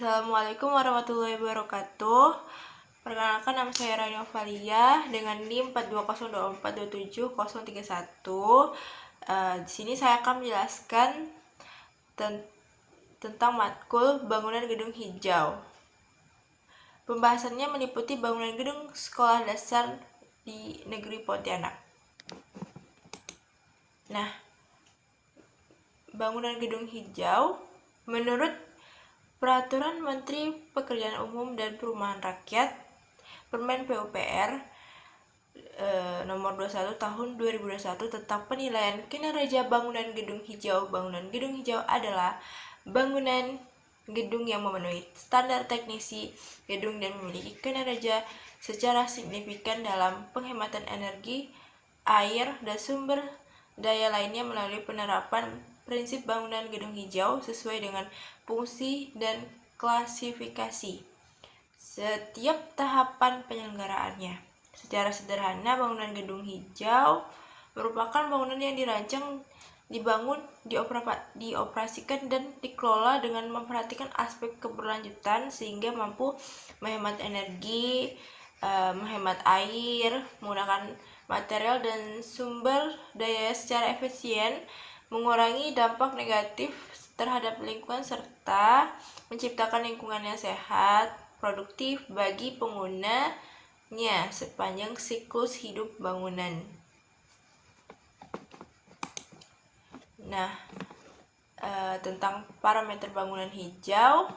Assalamualaikum warahmatullahi wabarakatuh. Perkenalkan, nama saya Rani Ovalia dengan NIM 42024273031. Di sini saya akan menjelaskan tentang matkul bangunan gedung hijau. Pembahasannya meliputi bangunan gedung sekolah dasar di negeri Pontianak. Nah, bangunan gedung hijau menurut Peraturan Menteri Pekerjaan Umum dan Perumahan Rakyat Permen PUPR nomor 21 tahun 2021 tentang penilaian kinerja bangunan gedung hijau. Bangunan gedung hijau adalah bangunan gedung yang memenuhi standar teknisi gedung dan memiliki kinerja secara signifikan dalam penghematan energi, air, dan sumber daya lainnya melalui penerapan prinsip bangunan gedung hijau sesuai dengan fungsi dan klasifikasi setiap tahapan penyelenggaraannya. Secara sederhana, bangunan gedung hijau merupakan bangunan yang dirancang, dibangun, dioperasikan, dan dikelola dengan memperhatikan aspek keberlanjutan sehingga mampu menghemat energi, menghemat air, menggunakan material dan sumber daya secara efisien, mengurangi dampak negatif terhadap lingkungan serta menciptakan lingkungan yang sehat, produktif bagi penggunanya sepanjang siklus hidup bangunan. Nah, tentang parameter bangunan hijau,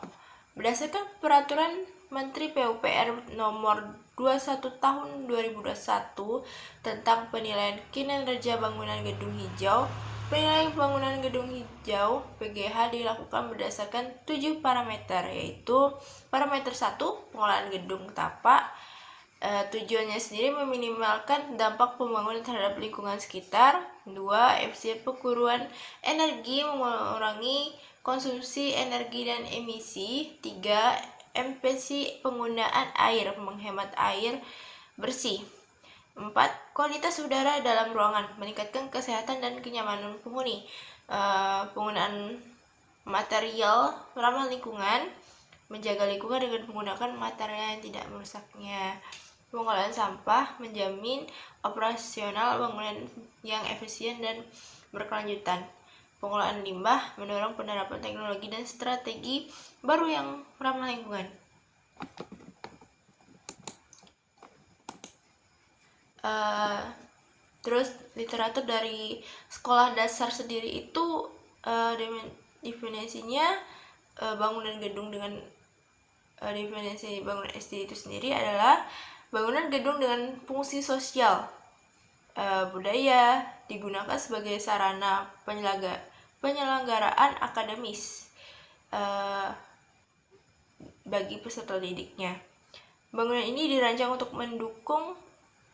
berdasarkan Peraturan Menteri PUPR nomor 21 tahun 2021 tentang penilaian kinerja bangunan gedung hijau, penilaian bangunan gedung hijau (PGH) dilakukan berdasarkan 7 parameter, yaitu parameter 1, pengelolaan gedung tapak. Tujuannya sendiri meminimalkan dampak pembangunan terhadap lingkungan sekitar. 2, efisien penguruan energi, mengurangi konsumsi energi dan emisi. 3, efisiensi penggunaan air, menghemat air bersih. 4, kualitas udara dalam ruangan, meningkatkan kesehatan dan kenyamanan penghuni. Penggunaan material ramah lingkungan, menjaga lingkungan dengan menggunakan material yang tidak merusaknya. Pengelolaan sampah, menjamin operasional bangunan yang efisien dan berkelanjutan. Pengelolaan limbah, mendorong penerapan teknologi dan strategi baru yang ramah lingkungan. Terus literatur dari sekolah dasar sendiri itu definisinya bangunan gedung dengan definisi bangunan SD itu sendiri adalah bangunan gedung dengan fungsi sosial, budaya, digunakan sebagai sarana penyelenggaraan akademis bagi peserta didiknya. Bangunan ini dirancang untuk mendukung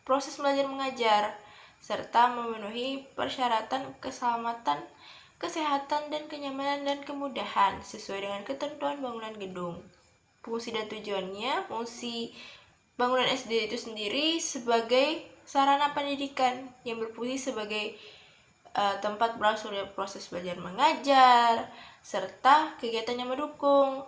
proses belajar mengajar serta memenuhi persyaratan keselamatan, kesehatan, dan kenyamanan dan kemudahan sesuai dengan ketentuan bangunan gedung. Fungsi dan tujuannya, fungsi bangunan SD itu sendiri sebagai sarana pendidikan yang berfungsi sebagai tempat berlangsungnya proses belajar mengajar serta kegiatan yang mendukung.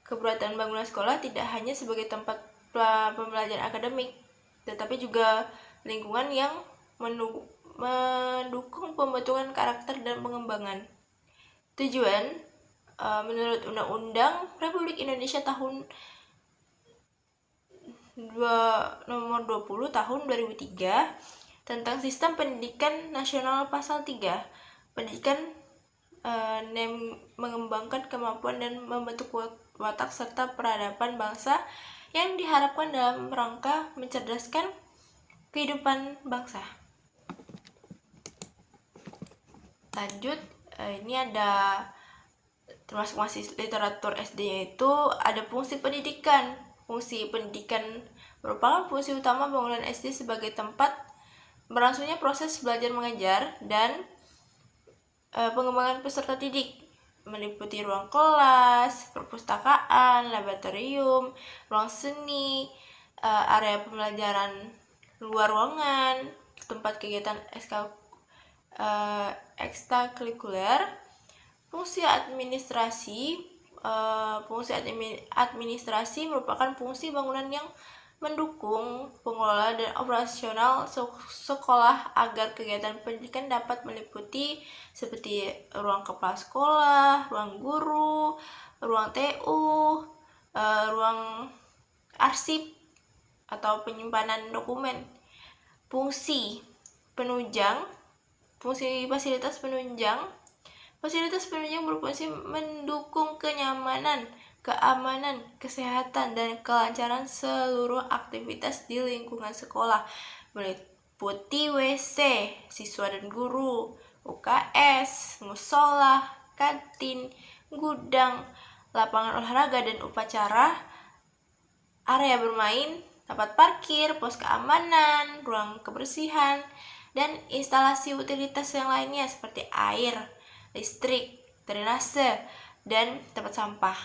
Keberadaan bangunan sekolah tidak hanya sebagai tempat pembelajaran akademik, tetapi juga lingkungan yang mendukung pembentukan karakter dan pengembangan. Tujuan, menurut Undang-Undang Republik Indonesia nomor 20 tahun 2003 tentang Sistem Pendidikan Nasional Pasal 3, pendidikan mengembangkan kemampuan dan membentuk watak serta peradaban bangsa yang diharapkan dalam rangka mencerdaskan kehidupan bangsa. Lanjut, ini ada termasuk masih literatur SD, yaitu ada fungsi pendidikan. Fungsi pendidikan merupakan fungsi utama bangunan SD sebagai tempat berlangsungnya proses belajar mengajar dan pengembangan peserta didik, meliputi ruang kelas, perpustakaan, laboratorium, ruang seni, area pembelajaran luar ruangan, tempat kegiatan ekstrakurikuler, fungsi administrasi, fungsi administrasi merupakan fungsi bangunan yang mendukung pengelola dan operasional sekolah agar kegiatan pendidikan dapat meliputi seperti ruang kepala sekolah, ruang guru, ruang TU, ruang arsip atau penyimpanan dokumen. Fungsi penunjang, fungsi fasilitas penunjang berfungsi mendukung kenyamanan, keamanan, kesehatan, dan kelancaran seluruh aktivitas di lingkungan sekolah, meliputi WC, siswa dan guru, UKS, musola, kantin, gudang, lapangan olahraga dan upacara, area bermain, tempat parkir, pos keamanan, ruang kebersihan, dan instalasi utilitas yang lainnya seperti air, listrik, drainase, dan tempat sampah.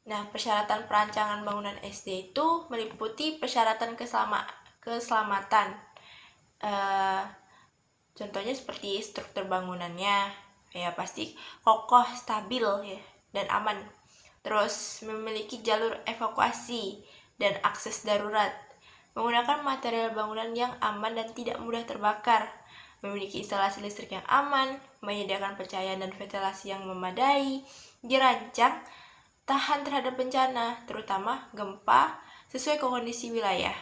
Nah, persyaratan perancangan bangunan SD itu meliputi persyaratan keselamatan. Contohnya seperti struktur bangunannya, ya pasti kokoh, stabil, ya, dan aman. Terus memiliki jalur evakuasi dan akses darurat. Menggunakan material bangunan yang aman dan tidak mudah terbakar, memiliki instalasi listrik yang aman, menyediakan pencahayaan dan ventilasi yang memadai, dirancang tahan terhadap bencana, terutama gempa, sesuai kondisi wilayah.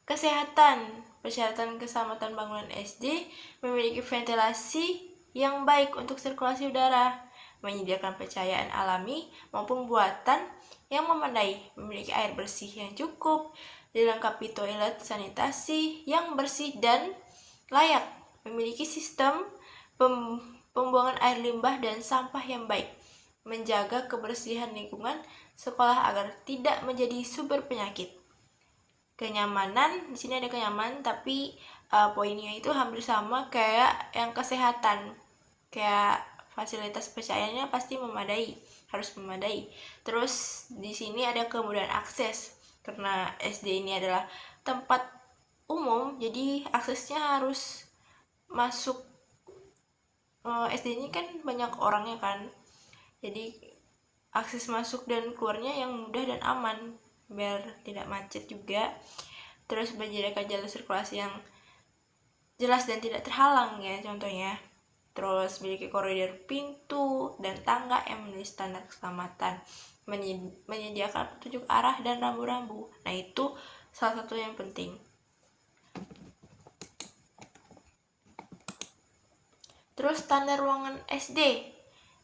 Kesehatan, persyaratan keselamatan bangunan SD memiliki ventilasi yang baik untuk sirkulasi udara, menyediakan pencahayaan alami maupun buatan yang memadai, memiliki air bersih yang cukup, dilengkapi toilet sanitasi yang bersih dan layak, memiliki sistem pembuangan air limbah dan sampah yang baik, menjaga kebersihan lingkungan sekolah agar tidak menjadi sumber penyakit. Kenyamanan, di sini ada kenyamanan, tapi poinnya itu hampir sama kayak yang kesehatan, kayak fasilitas pencahayaannya pasti memadai, harus memadai. Terus di sini ada kemudahan akses. Karena SD ini adalah tempat umum, jadi aksesnya harus masuk. SD ini kan banyak orangnya kan, jadi akses masuk dan keluarnya yang mudah dan aman, biar tidak macet juga. Terus menyediakan jalur sirkulasi yang jelas dan tidak terhalang, ya contohnya. Terus memiliki koridor pintu dan tangga yang memenuhi standar keselamatan, menyediakan petunjuk arah dan rambu-rambu. Nah, itu salah satu yang penting. Terus standar ruangan SD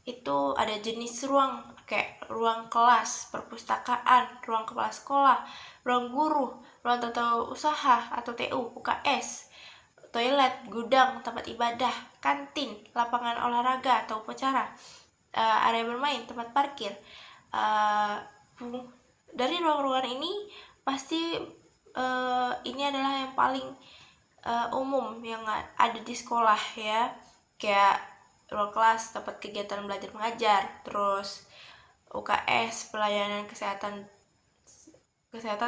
itu ada jenis ruang, kayak ruang kelas, perpustakaan, ruang kepala sekolah, ruang guru, ruang tata usaha atau TU, UKS, toilet, gudang, tempat ibadah, kantin, lapangan olahraga atau upacara, area bermain, tempat parkir. Dari ruang-ruangan ini pasti ini adalah yang paling umum yang ada di sekolah, ya, kayak ruang kelas, tempat kegiatan belajar mengajar, terus UKS, pelayanan kesehatan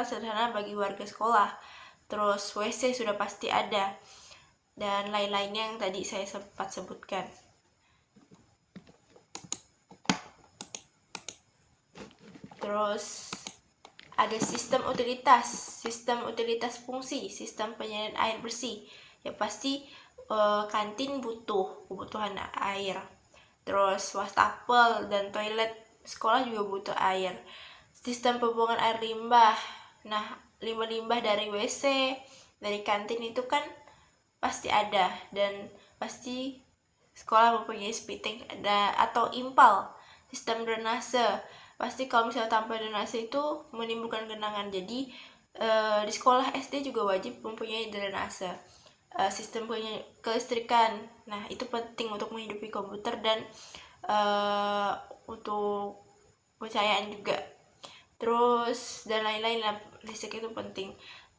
sederhana bagi warga sekolah, terus WC sudah pasti ada, dan lain-lainnya yang tadi saya sempat sebutkan. Terus ada sistem utilitas fungsi, sistem penyediaan air bersih. Ya pasti kantin butuh kebutuhan air. Terus wastafel dan toilet sekolah juga butuh air. Sistem pembuangan air limbah. Nah, limbah-limbah dari WC, dari kantin itu kan pasti ada, dan pasti sekolah mempunyai spitting atau impal. Sistem drainase, pasti kalau misalnya tanpa drainase itu menimbulkan genangan. Jadi di sekolah SD juga wajib mempunyai drainase. Sistem kelistrikan, nah itu penting untuk menghidupi komputer dan untuk pencahayaan juga. Terus dan lain-lain, listrik itu penting.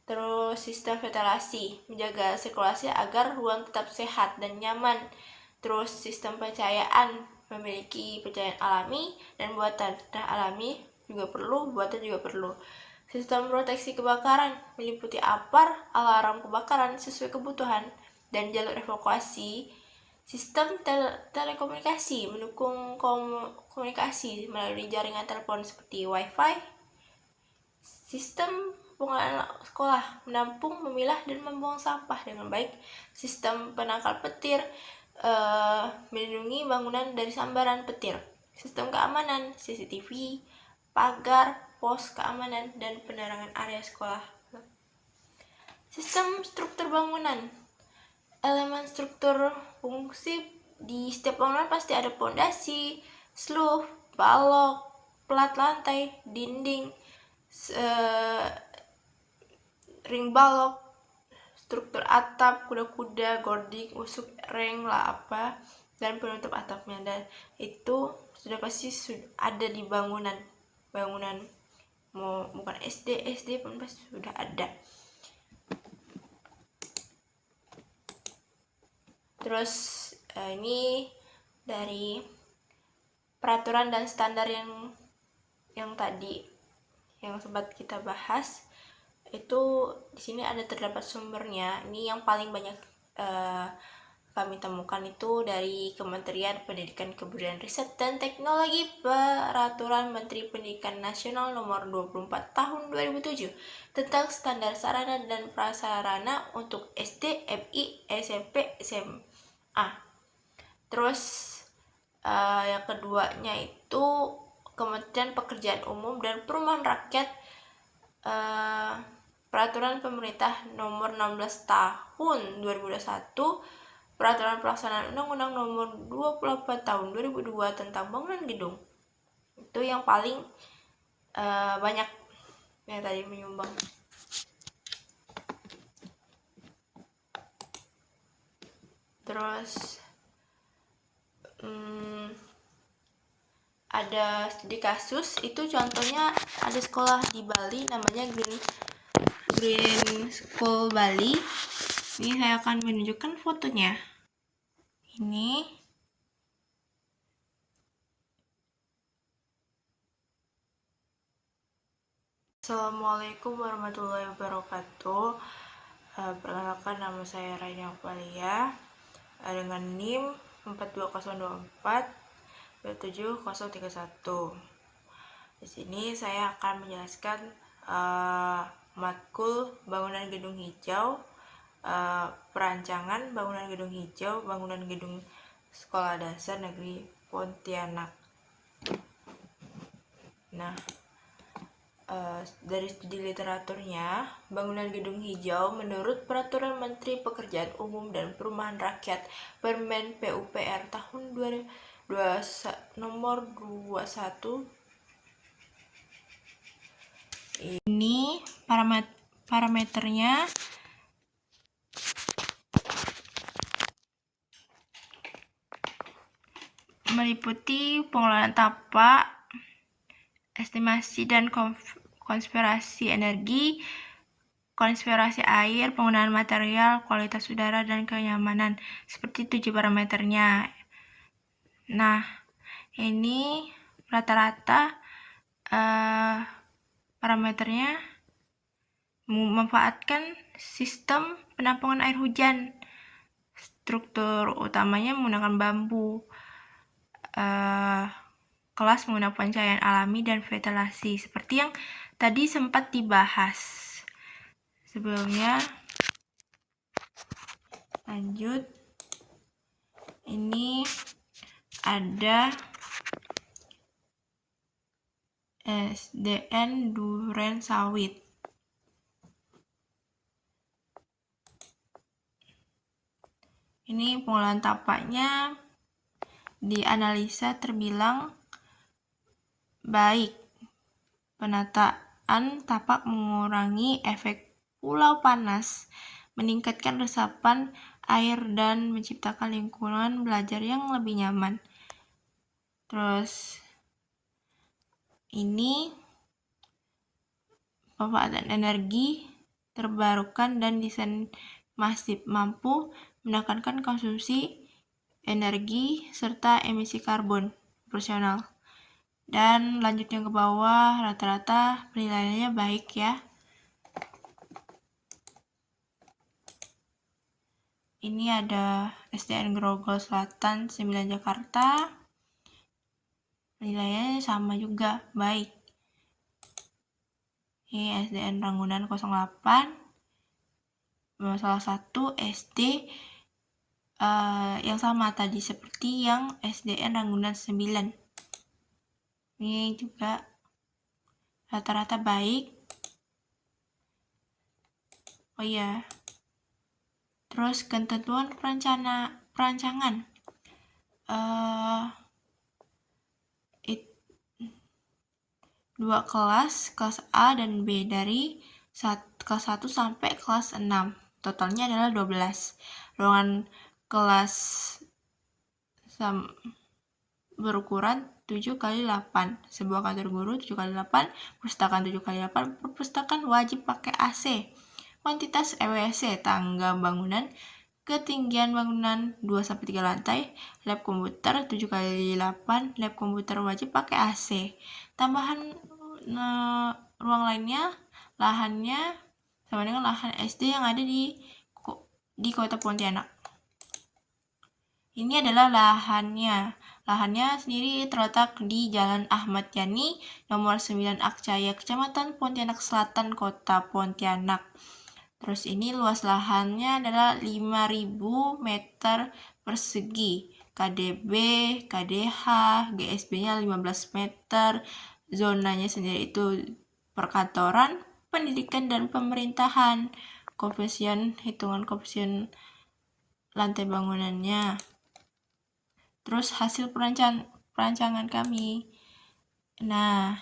Terus sistem ventilasi, menjaga sirkulasi agar ruang tetap sehat dan nyaman. Terus sistem pencahayaan, memiliki pencahayaan alami dan buatan. Nah, alami juga perlu, buatan juga perlu. Sistem proteksi kebakaran, meliputi apar, alarm kebakaran sesuai kebutuhan. dan jalur evakuasi, sistem telekomunikasi mendukung komunikasi melalui jaringan telepon seperti Wi-Fi, sistem pengelolaan sekolah menampung, memilah, dan membuang sampah dengan baik, sistem penangkal petir melindungi bangunan dari sambaran petir, sistem keamanan, CCTV, pagar, pos keamanan, dan penerangan area sekolah. Sistem struktur bangunan, elemen struktur fungsi di setiap bangunan pasti ada pondasi, slup, balok, plat lantai, dinding, ring balok, struktur atap, kuda-kuda, gording, usuk, reng, apa, dan penutup atapnya. Dan itu sudah pasti ada di bangunan mau bukan SD pun pasti sudah ada. Terus ini dari peraturan dan standar yang tadi yang sempat kita bahas, itu di sini ada terdapat sumbernya. Ini yang paling banyak kami temukan itu dari Kementerian Pendidikan, Kebudayaan, Riset, dan Teknologi, Peraturan Menteri Pendidikan Nasional Nomor 24 Tahun 2007 tentang standar sarana dan prasarana untuk SD, MI, SMP, SMA. Terus yang keduanya itu Kementerian Pekerjaan Umum dan Perumahan Rakyat, Peraturan Pemerintah Nomor 16 Tahun 2021, Peraturan Pelaksanaan Undang-Undang Nomor 24 Tahun 2002 tentang bangunan gedung. Itu yang paling banyak yang tadi menyumbang. Terus ada studi kasus, itu contohnya ada sekolah di Bali namanya Green School Bali. Ini saya akan menunjukkan fotonya. Ini Assalamualaikum warahmatullahi wabarakatuh. Perkenalkan, nama saya Raina Opalia dengan NIM 42024 27031. Di sini saya akan menjelaskan matkul bangunan gedung hijau, perancangan bangunan gedung hijau, bangunan gedung Sekolah Dasar Negeri Pontianak. Nah, dari studi literaturnya, bangunan gedung hijau menurut Peraturan Menteri Pekerjaan Umum dan Perumahan Rakyat Permen PUPR tahun 2021 nomor 21. Ini parameternya meliputi pengelolaan tapak, estimasi dan konservasi energi, konservasi air, penggunaan material, kualitas udara, dan kenyamanan. Seperti 7 parameternya. Nah, ini rata-rata parameternya memanfaatkan sistem penampungan air hujan. Struktur utamanya menggunakan bambu. Kelas menggunakan pencahayaan alami dan ventilasi, seperti yang tadi sempat dibahas sebelumnya. Lanjut, ini ada SDN Duren Sawit. Ini pengolahan tapaknya dianalisa terbilang baik. Penataan tapak mengurangi efek pulau panas, meningkatkan resapan air, dan menciptakan lingkungan belajar yang lebih nyaman. Terus ini pemanfaatan energi terbarukan dan desain masif, mampu menekankan konsumsi energi serta emisi karbon proporsional. Dan lanjutnya ke bawah, rata-rata penilaiannya baik ya. ini ada SDN Grogol Selatan 9 Jakarta. Nilainya sama juga, baik. Ini SDN Ragunan 08. Salah satu SD yang sama tadi seperti yang SDN Ragunan 9. Ini juga rata-rata baik. Oh iya. Terus ketentuan perancangan. Dua kelas A dan B dari kelas 1 sampai kelas 6. Totalnya adalah 12. Ruangan kelas berukuran 7x8. Sebuah kantor guru 7x8, perpustakaan 7x8, perpustakaan wajib pakai AC. Kuantitas EWC, tangga bangunan, ketinggian bangunan 2-3 lantai, lab komputer 7x8, lab komputer wajib pakai AC. Tambahan ruang lainnya, lahannya sama dengan lahan SD yang ada di kota Pontianak. Ini adalah lahannya. Lahannya sendiri terletak di Jalan Ahmad Yani, nomor 9 Akcaya, Kecamatan Pontianak Selatan, Kota Pontianak. Terus ini luas lahannya adalah 5.000 meter persegi. KDB, KDH, GSB-nya 15 meter. Zonanya sendiri itu perkantoran, pendidikan, dan pemerintahan. Hitungan koefisien lantai bangunannya. Terus hasil perancangan kami. Nah,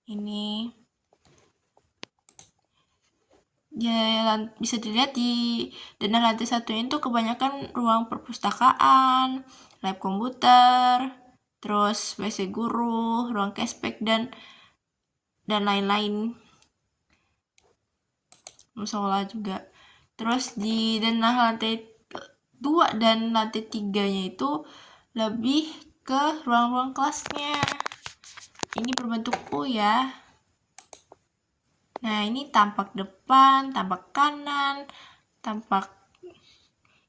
ini ya, bisa dilihat di denah lantai 1 itu kebanyakan ruang perpustakaan, lab komputer, terus WC guru, ruang cashback, dan lain-lain. Musola juga. Terus di denah lantai 2 dan lantai 3-nya itu lebih ke ruang-ruang kelasnya. Ini berbentuk U ya. Nah, ini tampak depan, tampak kanan, tampak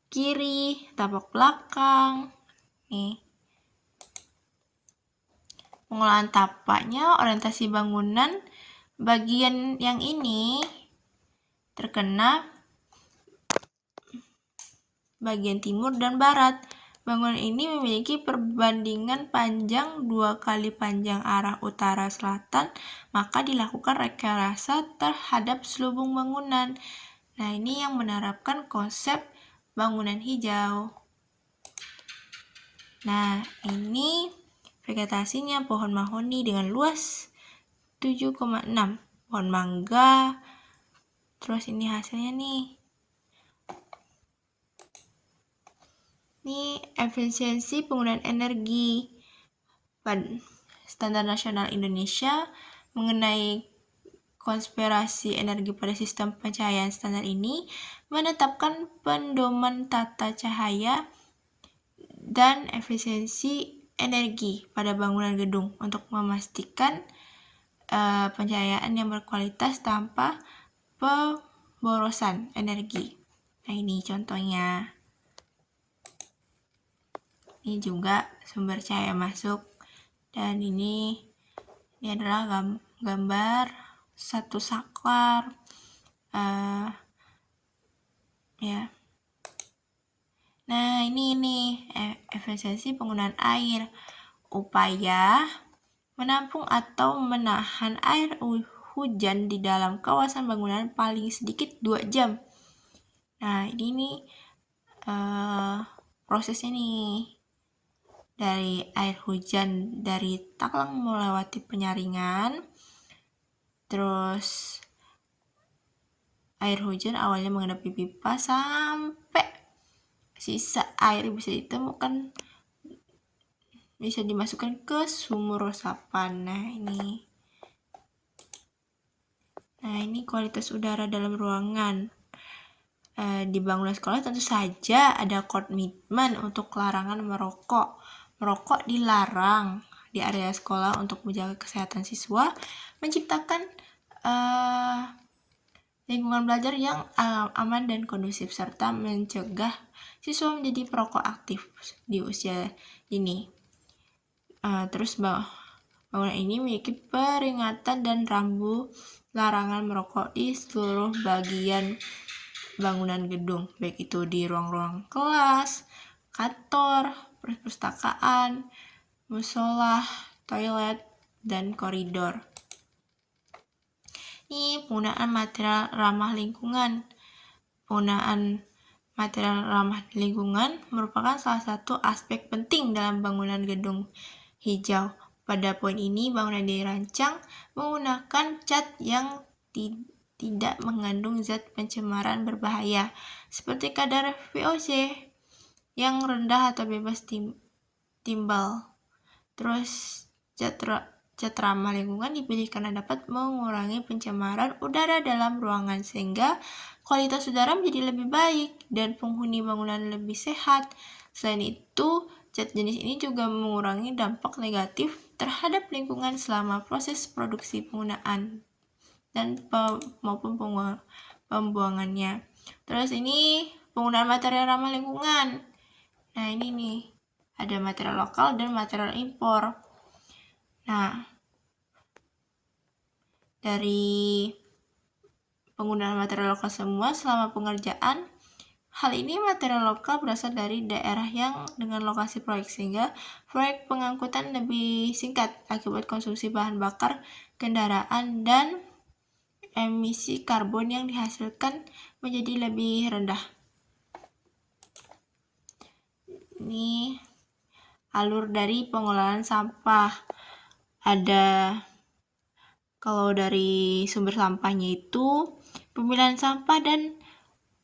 kiri, tampak belakang. Nih. Pengolahan tapaknya, orientasi bangunan, bagian yang ini terkena bagian timur dan barat. Bangunan ini memiliki perbandingan panjang 2 kali panjang arah utara-selatan, maka dilakukan rekayasa terhadap selubung bangunan. Nah, ini yang menerapkan konsep bangunan hijau. Nah, ini vegetasinya pohon mahoni dengan luas 7,6, pohon mangga. Terus ini hasilnya nih. Ini efisiensi penggunaan energi. Standar Nasional Indonesia mengenai konspirasi energi pada sistem pencahayaan standar ini menetapkan pedoman tata cahaya dan efisiensi energi pada bangunan gedung untuk memastikan pencahayaan yang berkualitas tanpa pemborosan energi. Nah, ini contohnya. Ini juga sumber cahaya masuk, dan ini adalah gambar satu saklar ya. Nah, ini efisiensi penggunaan air. Upaya menampung atau menahan air hujan di dalam kawasan bangunan paling sedikit 2 jam. Nah, ini prosesnya nih. Dari air hujan dari taklang melewati penyaringan, terus air hujan awalnya menghadapi pipa sampai sisa air bisa ditemukan, bisa dimasukkan ke sumur resapan. Nah, ini kualitas udara dalam ruangan. Di bangunan sekolah tentu saja ada komitmen untuk larangan merokok. Merokok dilarang di area sekolah untuk menjaga kesehatan siswa, menciptakan lingkungan belajar yang aman dan kondusif, serta mencegah siswa menjadi perokok aktif di usia dini. Terus bangunan ini memiliki peringatan dan rambu larangan merokok di seluruh bagian bangunan gedung, baik itu di ruang-ruang kelas, kantor, perpustakaan, musola, toilet, dan koridor. Ini penggunaan material ramah lingkungan. Penggunaan material ramah lingkungan merupakan salah satu aspek penting dalam bangunan gedung hijau. Pada poin ini, bangunan dirancang menggunakan cat yang tidak mengandung zat pencemaran berbahaya, seperti kadar VOC yang rendah atau bebas timbal. Terus cat ramah lingkungan dipilih karena dapat mengurangi pencemaran udara dalam ruangan, sehingga kualitas udara menjadi lebih baik dan penghuni bangunan lebih sehat. Selain itu, cat jenis ini juga mengurangi dampak negatif terhadap lingkungan selama proses produksi, penggunaan, dan maupun pembuangannya. Terus ini penggunaan material ramah lingkungan. Nah, ini nih, ada material lokal dan material impor. Nah, dari penggunaan material lokal semua selama pengerjaan, hal ini material lokal berasal dari daerah yang dengan lokasi proyek, sehingga proyek pengangkutan lebih singkat akibat konsumsi bahan bakar kendaraan dan emisi karbon yang dihasilkan menjadi lebih rendah. Ini alur dari pengelolaan sampah. Ada, kalau dari sumber sampahnya itu pemilihan sampah dan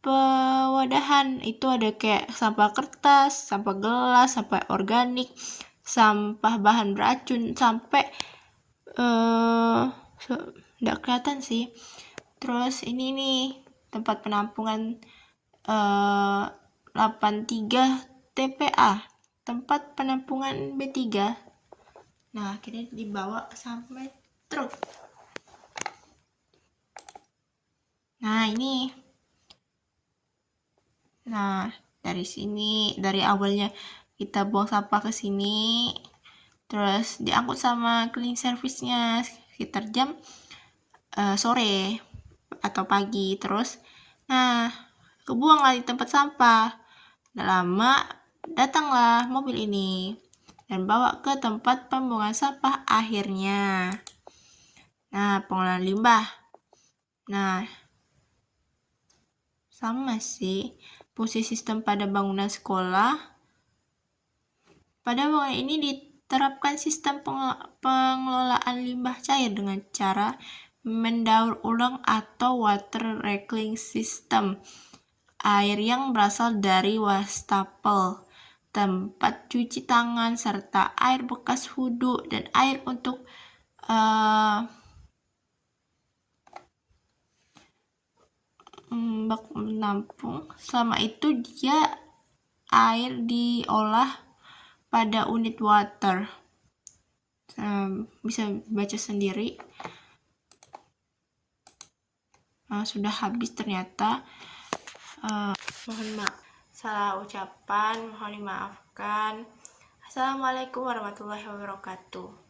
pewadahan. Itu ada kayak sampah kertas, sampah gelas, sampah organik, sampah bahan beracun, sampai nggak kelihatan sih. Terus ini nih tempat penampungan 83 TPA, tempat penampungan B3. Nah, akhirnya dibawa sampai truk. Nah, ini. Nah, dari sini, dari awalnya kita buang sampah ke sini, terus diangkut sama cleaning service-nya sekitar jam sore atau pagi. Terus, nah, kebuanglah di tempat sampah. Tidak lama, datanglah mobil ini dan bawa ke tempat pembuangan sampah akhirnya. Nah, pengolahan limbah. Nah, sama sih fungsi sistem pada bangunan sekolah. Pada bangunan ini diterapkan sistem pengelolaan limbah cair dengan cara mendaur ulang atau water recycling system. Air yang berasal dari wastafel, tempat cuci tangan, serta air bekas wudhu dan air untuk bak menampung. Selama itu dia air diolah pada unit water. Bisa baca sendiri. Sudah habis ternyata. Mohon maaf salah ucapan, mohon dimaafkan. Assalamualaikum warahmatullahi wabarakatuh.